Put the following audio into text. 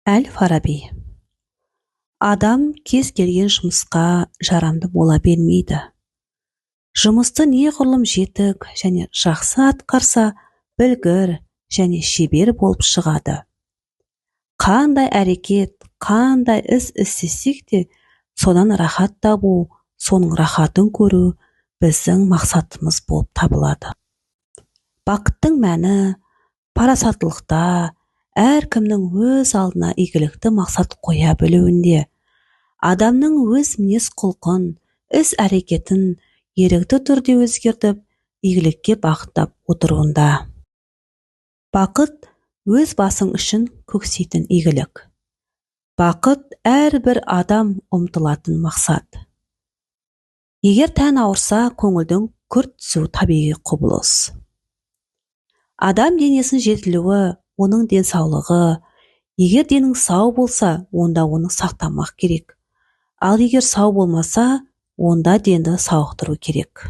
Әл-Фараби. Адам кез келген жұмысқа жарамды бола бермейді. Жұмысты неғұрлым жетік және жақсы атқарса, білгір және шебер болып шығады. Қандай әрекет, қандай іс істесек те, содан рахат табу, соның рахатын көру біздің мақсатымыз болып табылады. Бақыттың мәні парасаттылықта, әркімнің өз алдына игілікті мақсат қоя білуінде, адамның өз мінез құлқын, іс әрекетін ерікті түрде өзгертіп, игілікке бағыттап отыруында. Бақыт өз басың үшін көксейтін игілік. Бақыт әрбір адам ұмтылатын мақсат. Егер тән ауырса, көңілдің күрт түсуі табиғи құбылыс. Адам денесінің жетілуі, оның денсаулығы, егер денің сау болса, онда оны сақтамақ керек. Ал егер сау болмаса, онда денді сауықтыру керек.